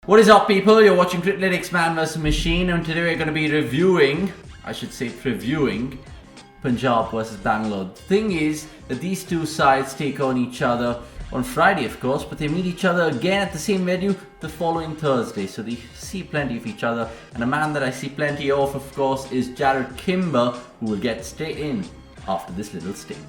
What is up, people? You're watching Criclytics Man vs Machine, and today we're going to be previewing Punjab vs Bangalore. The thing is that these two sides take on each other on Friday, of course, but they meet each other again at the same venue the following Thursday, so they see plenty of each other. And a man that I see plenty of course, is Jarrod Kimber, who will get straight in after this little sting.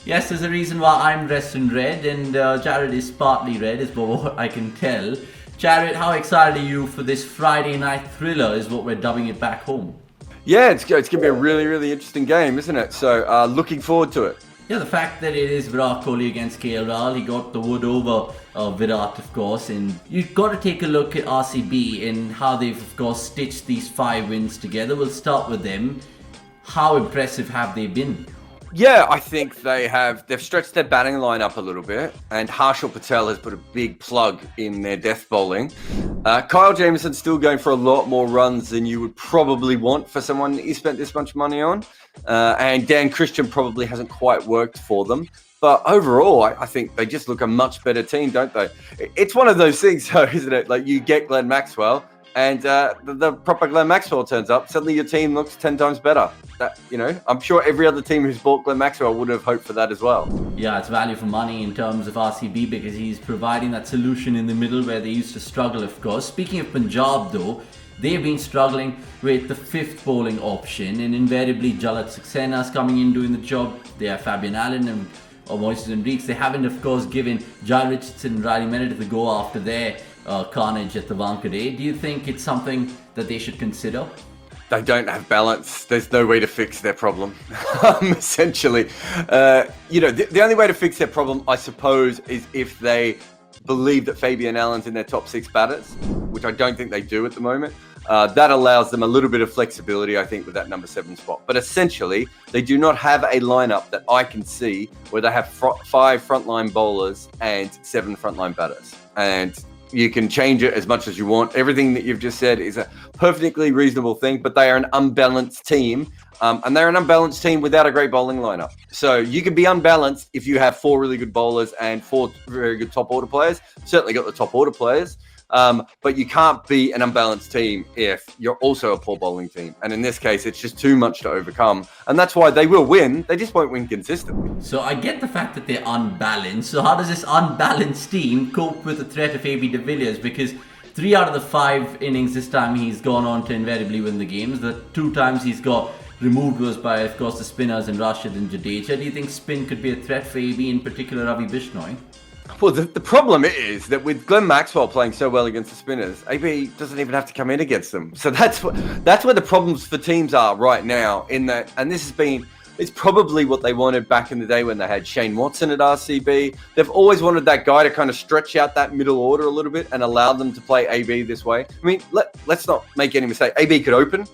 Yes, there's a reason why I'm dressed in red, and Jarrod is partly red, is what I can tell. Jarrod, how excited are you for this Friday night thriller, is what we're dubbing it back home? Yeah, it's going to be a really interesting game, isn't it? So, looking forward to it. Yeah, the fact that it is Virat Kohli against KL Rahul, he got the wood over Virat, of course, and you've got to take a look at RCB and how they've, of course, stitched these 5 wins together. We'll start with them. How impressive have they been? Yeah, I think they've stretched their batting lineup a little bit, and Harshal Patel has put a big plug in their death bowling. Kyle Jamieson's still going for a lot more runs than you would probably want for someone that you spent this much money on. And Dan Christian probably hasn't quite worked for them. But overall, I think they just look a much better team, don't they? It's one of those things, though, isn't it? Like, you get Glenn Maxwell, and the proper Glenn Maxwell turns up, suddenly your team looks 10 times better. I'm sure every other team who's bought Glenn Maxwell would have hoped for that as well. Yeah, it's value for money in terms of RCB because he's providing that solution in the middle where they used to struggle, of course. Speaking of Punjab, though, they've been struggling with the 5th bowling option, and invariably Jalaj Saxena's coming in doing the job. They have Fabian Allen and Moises and Reeks. They haven't, of course, given Jai Richardson and Riley Meredith the go after their carnage at the Wankhede. Do you think it's something that they should consider? They don't have balance. There's no way to fix their problem, essentially. The only way to fix their problem, I suppose, is if they believe that Fabian Allen's in their top 6 batters, which I don't think they do at the moment. That allows them a little bit of flexibility, I think, with that number 7 spot. But essentially, they do not have a lineup that I can see where they have 5 frontline bowlers and 7 frontline batters. And you can change it as much as you want. Everything that you've just said is a perfectly reasonable thing, but they are an unbalanced team. And they're an unbalanced team without a great bowling lineup. So you can be unbalanced if you have 4 really good bowlers and 4 very good top order players. Certainly got the top order players. But you can't be an unbalanced team if you're also a poor bowling team. And in this case, it's just too much to overcome. And that's why they will win. They just won't win consistently. So I get the fact that they're unbalanced. So how does this unbalanced team cope with the threat of AB de Villiers? Because 3 out of the 5 innings this time he's gone on to invariably win the games. The 2 times he's got removed was by, of course, the spinners and Rashid and Jadeja. Do you think spin could be a threat for AB, in particular Ravi Bishnoi? Well, the problem is that with Glenn Maxwell playing so well against the spinners, AB doesn't even have to come in against them. So that's where the problems for teams are right now. And it's probably what they wanted back in the day when they had Shane Watson at RCB. They've always wanted that guy to kind of stretch out that middle order a little bit and allow them to play AB this way. I mean, let's not make any mistake. AB could open.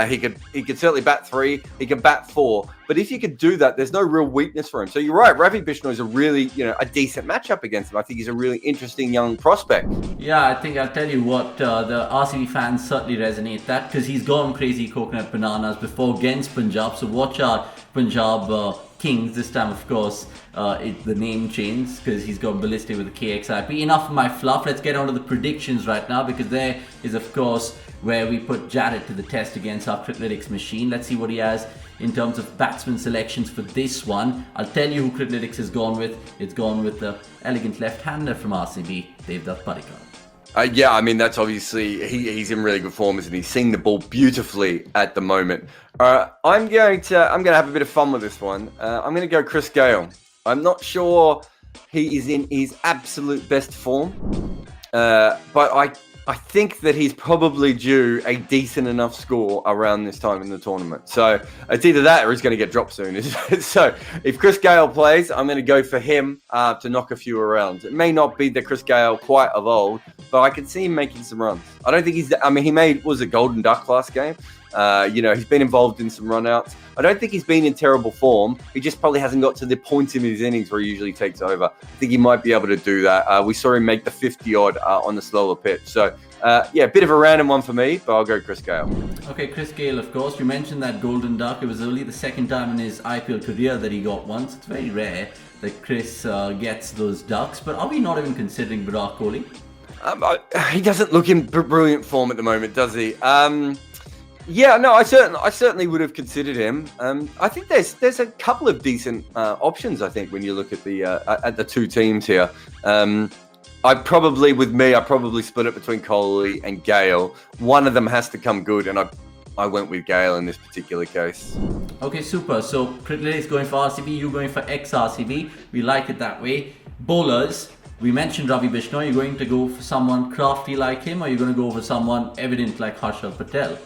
He could certainly bat 3. He can bat 4. But if you could do that, there's no real weakness for him. So you're right. Ravi Bishnoi is a really, a decent matchup against him. I think he's a really interesting young prospect. Yeah, I think I'll tell you what, the RCB fans certainly resonate that because he's gone crazy coconut bananas before against Punjab. So watch out, Punjab Kings. This time, of course, the name changed because he's gone ballistic with the KXIP. Enough of my fluff. Let's get on to the predictions right now because there is, of course, where we put Jarrod to the test against our Criclytics machine. Let's see what he has in terms of batsman selections for this one. I'll tell you who Criclytics has gone with. It's gone with the elegant left-hander from RCB, Devdutt Padikkar. That's obviously, he's in really good form, isn't he? He's seeing the ball beautifully at the moment. I'm going to have a bit of fun with this one. I'm going to go Chris Gayle. I'm not sure he is in his absolute best form, but I think that he's probably due a decent enough score around this time in the tournament. So it's either that or he's going to get dropped soon. So if Chris Gayle plays, I'm going to go for him to knock a few around. It may not be the Chris Gayle quite of old, but I can see him making some runs. I don't think he made, was a golden duck last game. He's been involved in some runouts. I don't think he's been in terrible form. He just probably hasn't got to the point in his innings where he usually takes over. I think he might be able to do that. We saw him make the 50-odd on the slower pitch. So Yeah, a bit of a random one for me, but I'll go Chris Gale. Okay, Chris Gale, of course. You mentioned that golden duck. It was only the second time in his IPL career that he got one. So it's very rare that Chris gets those ducks. But are we not even considering Virat Kohli? He doesn't look in brilliant form at the moment, does he? Yeah, no, I certainly would have considered him. I think there's a couple of decent options. I think when you look at the two teams here, I probably split it between Kohli and Gale. One of them has to come good, and I went with Gale in this particular case. Okay, super. So Criclytics going for RCB, you going for ex-RCB. We like it that way. Bowlers. We mentioned Ravi Bishnoi. Are you going to go for someone crafty like him, or are you going to go for someone evident like Harshal Patel?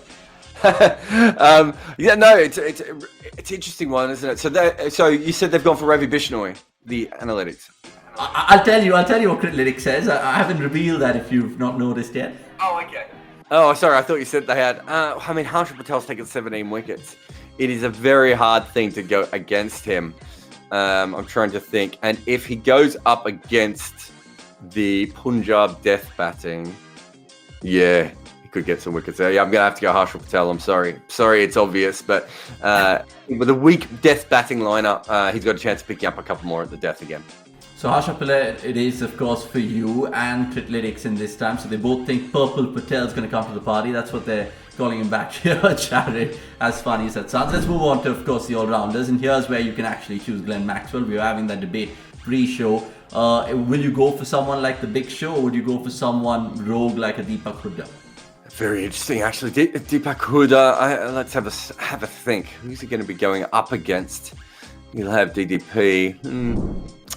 Yeah, no, it's an interesting one, isn't it? So you said they've gone for Ravi Bishnoi, the analytics. I'll tell you what Criclytics says. I haven't revealed that if you've not noticed yet. Oh, okay. Oh, sorry. I thought you said they had. Harshal Patel's taken 17 wickets. It is a very hard thing to go against him. I'm trying to think. And if he goes up against the Punjab death batting, yeah, he could get some wickets there. Yeah, I'm going to have to go Harshal Patel. I'm sorry. Sorry, it's obvious. But with a weak death batting lineup, he's got a chance of picking up a couple more at the death again. So Harshal Patel, it is, of course, for you and Criclytics in this time. So they both think Purple Patel's going to come to the party. That's what they're calling him back here, Jarrod, as funny as that sounds. Let's move on to, of course, the all-rounders. And here's where you can actually choose Glenn Maxwell. We were having that debate pre-show. Will you go for someone like the Big Show, or would you go for someone rogue like a Deepak Hooda? Very interesting, actually. Deepak Hooda, let's have a think. Who's he going to be going up against? You'll have DDP.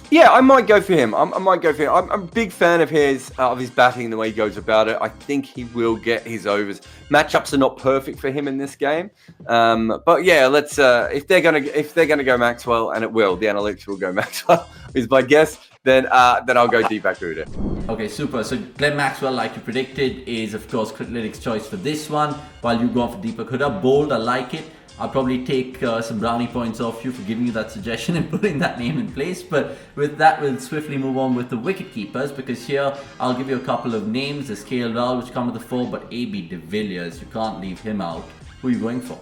Yeah, I might go for him. I'm a big fan of his batting and the way he goes about it. I think he will get his overs. Matchups are not perfect for him in this game, but yeah, let's. If they're gonna go Maxwell, and it will, the analytics will go Maxwell is my guess. Then I'll go Deepak Hooda. Okay, super. So Glenn Maxwell, like you predicted, is of course Criclytics' choice for this one. While you go for Deepak Hooda, bold. I like it. I'll probably take some brownie points off you for giving you that suggestion and putting that name in place. But with that, we'll swiftly move on with the wicket-keepers, because here I'll give you a couple of names. There's KL Rahul, which come to the fore, but AB de Villiers, you can't leave him out. Who are you going for?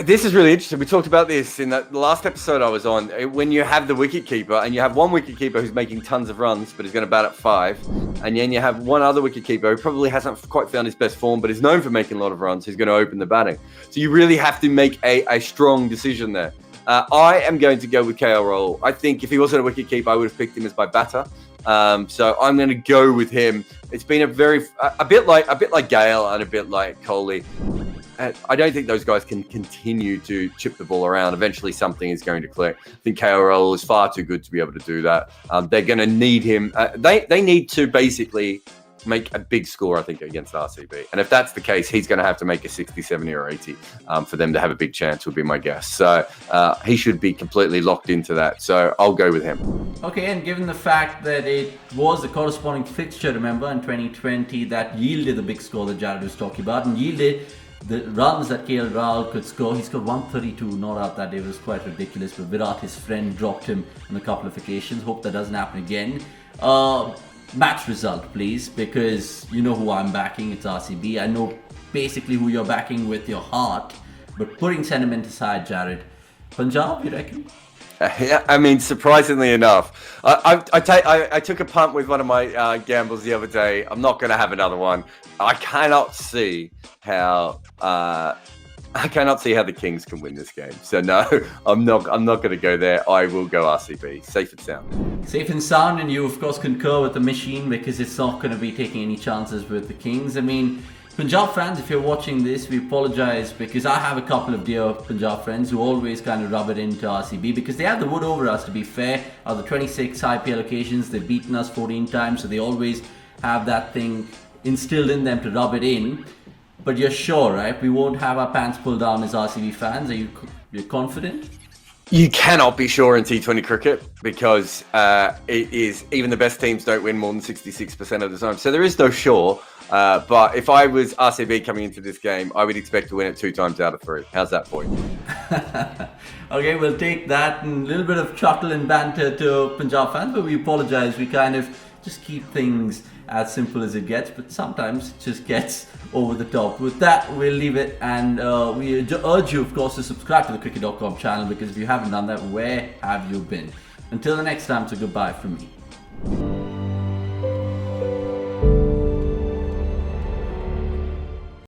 This is really interesting. We talked about this in the last episode I was on. When you have the wicket-keeper, and you have one wicket-keeper who's making tons of runs, but is going to bat at 5, and then you have one other wicket-keeper who probably hasn't quite found his best form, but is known for making a lot of runs, who's going to open the batting. So you really have to make a strong decision there. I am going to go with KL Rahul. I think if he wasn't a wicket-keeper, I would have picked him as my batter. So I'm going to go with him. It's been a bit like Gale and a bit like Kohli. I don't think those guys can continue to chip the ball around. Eventually, something is going to click. I think KL Rahul is far too good to be able to do that. They're going to need him. They need to basically make a big score, I think, against RCB. And if that's the case, he's going to have to make a 60, 70 or 80 for them to have a big chance, would be my guess. So he should be completely locked into that. So I'll go with him. Okay, and given the fact that it was the corresponding fixture, remember, in 2020 that yielded the big score that Jarrod was talking about, and yielded the runs that KL Rahul could score. He scored 132 not out that day. It was quite ridiculous, but Virat, his friend, dropped him on a couple of occasions. Hope that doesn't happen again. Match result, please, because you know who I'm backing. It's RCB. I know basically who you're backing with your heart, but putting sentiment aside, Jarrod, Punjab, you reckon? Yeah, I mean, surprisingly enough, I took a punt with one of my gambles the other day. I'm not going to have another one. I cannot see how the Kings can win this game. So no, I'm not going to go there. I will go RCB. Safe and sound. Safe and sound, and you of course concur with the machine, because it's not going to be taking any chances with the Kings. I mean, Punjab fans, if you're watching this, we apologise, because I have a couple of dear Punjab friends who always kind of rub it into RCB, because they have the wood over us, to be fair. Out of the 26 IPL occasions, they've beaten us 14 times, so they always have that thing instilled in them to rub it in. But you're sure, right? We won't have our pants pulled down as RCB fans. Are you confident? You cannot be sure in T20 cricket, because it is, even the best teams don't win more than 66% of the time. So there is no sure. But if I was RCB coming into this game, I would expect to win it 2 times out of 3. How's that for you? Okay, we'll take that, and a little bit of chuckle and banter to Punjab fans, but we apologise. We kind of just keep things as simple as it gets, but sometimes it just gets over the top. With that, we'll leave it, and we urge you, of course, to subscribe to the cricket.com channel, because if you haven't done that, where have you been? Until the next time, so goodbye from me.